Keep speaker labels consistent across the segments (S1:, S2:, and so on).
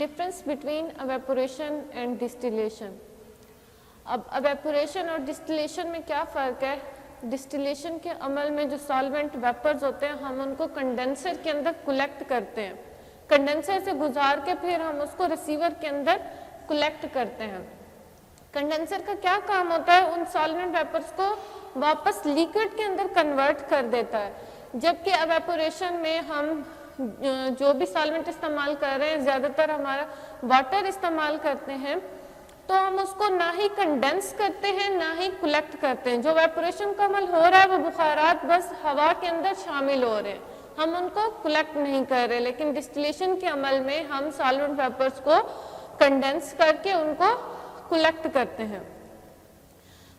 S1: Difference between evaporation and distillation. अब evaporation और distillation में क्या फ़र्क है? डिस्टिलेशन के अमल में जो सॉल्वेंट वेपर्स होते हैं हम उनको कंडेंसर के अंदर कलेक्ट करते हैं, कंडेंसर से गुजार के फिर हम उसको रिसीवर के अंदर कलेक्ट करते हैं। कंडेंसर का क्या काम होता है? उन सॉल्वेंट वेपर्स को वापस लिक्विड के अंदर कन्वर्ट कर देता है, जबकि एवेपोरेशन में हम जो भी सॉल्वेंट इस्तेमाल कर रहे हैं, ज़्यादातर हमारा वाटर इस्तेमाल करते हैं, तो हम उसको ना ही कंडेंस करते हैं ना ही कलेक्ट करते हैं। जो एवेपोरेशन का अमल हो रहा है वो बुखारात बस हवा के अंदर शामिल हो रहे हैं, हम उनको कलेक्ट नहीं कर रहे। लेकिन डिस्टिलेशन के अमल में हम सॉल्वेंट वेपर्स को कंडेंस करके उनको कलेक्ट करते हैं।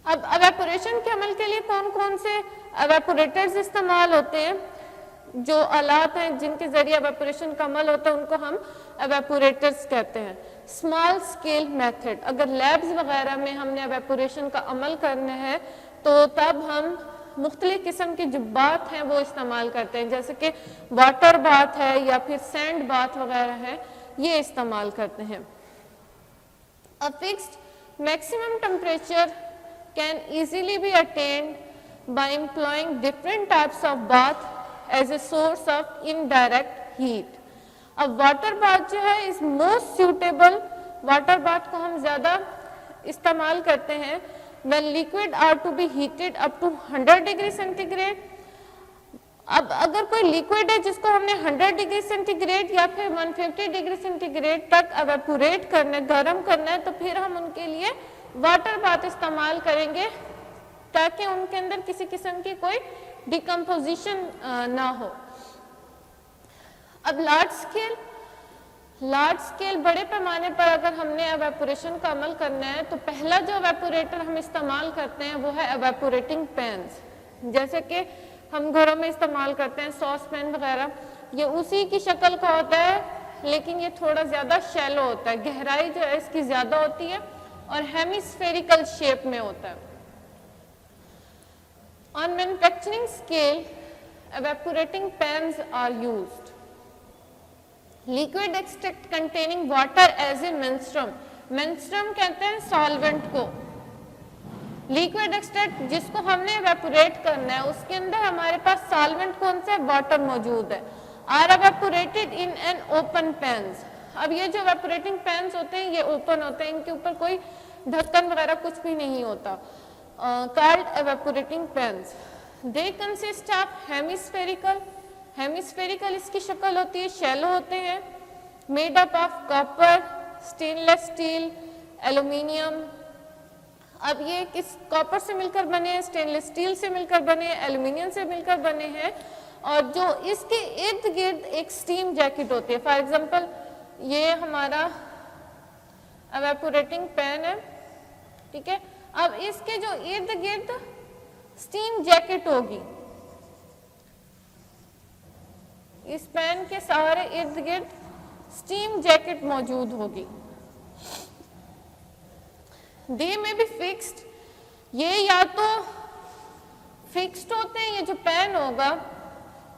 S1: अब एवेपोरेशन के अमल के लिए कौन कौन से एवेपोरेटर्स इस्तेमाल होते हैं? जो आलात हैं जिनके जरिए एवेपोरेशन का अमल होता है उनको हम एवेपोरेटर्स कहते हैं। स्मॉल स्केल मेथड, अगर लैब्स वगैरह में हमने एवेपोरेशन का अमल करना है तो तब हम मुख्तलिफ किस्म के जो बाथ हैं वो इस्तेमाल करते हैं, जैसे कि वाटर बाथ है या फिर सैंड बाथ वगैरह है, ये इस्तेमाल करते हैं। A fixed maximum temperature can easily be attained by employing different types of bath as a source of indirect heat. अब वाटर बाथ जो है is most suitable, water bath को हम ज़्यादा इस्तेमाल करते हैं when liquid are to be heated up to 100 degree centigrade. अब अगर कोई लिक्विड है जिसको हमने 100 डिग्री सेंटीग्रेड या फिर 150 डिग्री सेंटीग्रेड तक एवेपोरेट करना है, गर्म करना है, तो फिर हम उनके लिए वाटर बाथ इस्तेमाल करेंगे ताकि उनके अंदर किसी किस्म की कोई डिकम्पोजिशन ना हो। अब लार्ज स्केल बड़े पैमाने पर अगर हमने एवेपोरेशन का अमल करना है तो पहला जो एवेपोरेटर हम इस्तेमाल करते हैं वो है एवेपोरेटिंग पैन्स, जैसे कि हम घरों में इस्तेमाल करते हैं सॉस पैन वगैरह, ये उसी की शक्ल का होता है लेकिन ये थोड़ा ज़्यादा शैलो होता है, गहराई जो है इसकी ज़्यादा होती है और हेमिस्फेरिकल शेप में होता है। On manufacturing scale evaporating pans are used. Liquid extract containing water as a menstruum, menstruum कहते हैं सॉल्वेंट को। लिक्विड एक्सट्रैक्ट जिसको हमने एवेपोरेट करना है उसके अंदर हमारे पास सॉल्वेंट कौन सा है? वाटर मौजूद है। Are evaporated in an open pans. अब ये जो एवेपोरेटिंग पैन्स होते हैं ये ओपन होते हैं, इनके ऊपर कोई ढक्कन वगैरह कुछ भी नहीं होता। Called evaporating pans. They consist of hemispherical, hemispherical इसकी शक्ल होती है, शैलो होते हैं, made up of copper, stainless steel, aluminium. अब ये किस कॉपर से मिलकर बने हैं, स्टेनलेस स्टील से मिलकर बने हैं, एल्यूमिनियम से मिलकर बने हैं। और जो इसके इर्द गिर्द एक स्टीम जैकेट होती है। फॉर एग्जांपल ये हमारा एवेपोरेटिंग पैन है, ठीक है। अब इसके जो इर्द गिर्द स्टीम जैकेट होगी, इस पैन के सारे इर्द गिर्द स्टीम जैकेट मौजूद होगी। दे में भी फिक्स्ड, ये या तो फिक्स्ड होते हैं, ये जो पैन होगा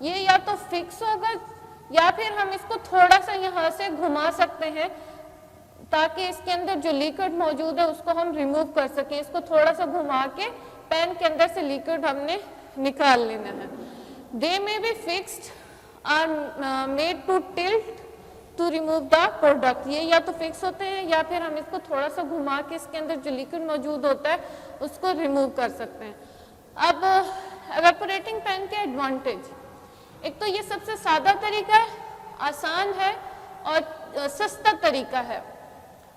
S1: ये या तो फिक्स होगा या फिर हम इसको थोड़ा सा यहाँ से घुमा सकते हैं ताकि इसके अंदर जो लिक्विड मौजूद है उसको हम रिमूव कर सकें। इसको थोड़ा सा घुमा के पैन के अंदर से लिक्विड हमने निकाल लेना है। दे में भी fixed are made to tilt to remove the product, ये या तो फिक्स होते हैं या फिर हम इसको थोड़ा सा घुमा के इसके अंदर जो लिक्विड मौजूद होता है उसको रिमूव कर सकते हैं। अब एवेपोरेटिंग पैन के एडवांटेज, एक तो ये सबसे सादा तरीका है, आसान है और सस्ता तरीका है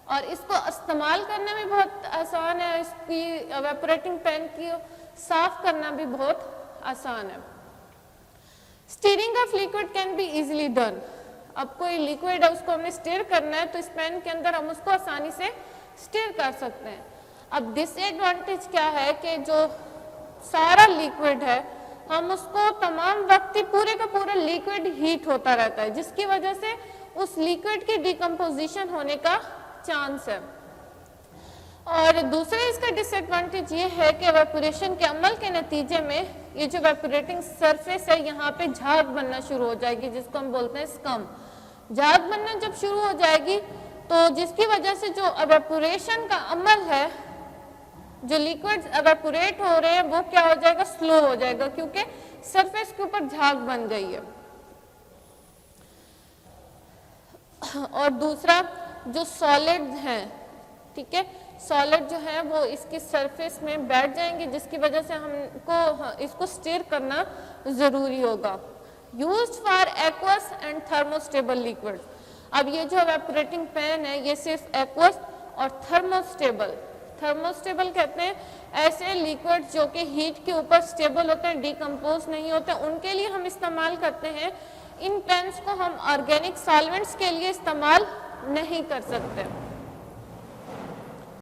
S1: और इसको इस्तेमाल करना भी बहुत आसान है। इसकी एवेपोरेटिंग पैन की साफ करना भी बहुत आसान है। Steering of liquid can be easily done. अब कोई लिक्विड है उसको हमें स्टीयर करना है तो इस पैन के अंदर हम उसको आसानी से स्टीयर कर सकते हैं। अब डिसएडवांटेज क्या है कि जो सारा लिक्विड है हम उसको तमाम वक्त ही पूरे का पूरा लिक्विड हीट होता रहता है, जिसकी वजह से उस लिक्विड की डिकम्पोजिशन होने का चांस है। और दूसरा इसका डिसएडवांटेज ये है कि एवेपोरेशन के अमल के नतीजे में ये जो एवेपोरेटिंग सरफेस है यहाँ पे झाग बनना शुरू हो जाएगी जिसको हम बोलते हैं स्कम। झाग बनना जब शुरू हो जाएगी तो जिसकी वजह से जो एवेपोरेशन का अमल है, जो लिक्विड्स एवेपोरेट हो रहे हैं वो क्या हो जाएगा, स्लो हो जाएगा, क्योंकि सरफेस के ऊपर झाग बन गई है। और दूसरा जो सॉलिड हैं, ठीक है, सॉलिड जो है वो इसकी सरफेस में बैठ जाएंगे, जिसकी वजह से हमको इसको स्टीर करना जरूरी होगा। Used for aqueous and thermostable liquids. अब ये जो एवेपोरेटिंग पैन है ये सिर्फ एक्वस और थर्मोस्टेबल, थर्मोस्टेबल कहते हैं ऐसे लिक्विड्स जो कि हीट के ऊपर स्टेबल होते हैं, डिकम्पोज नहीं होते, उनके लिए हम इस्तेमाल करते हैं। इन पेन्स को हम ऑर्गेनिक सॉल्वेंट्स के लिए इस्तेमाल नहीं कर सकते।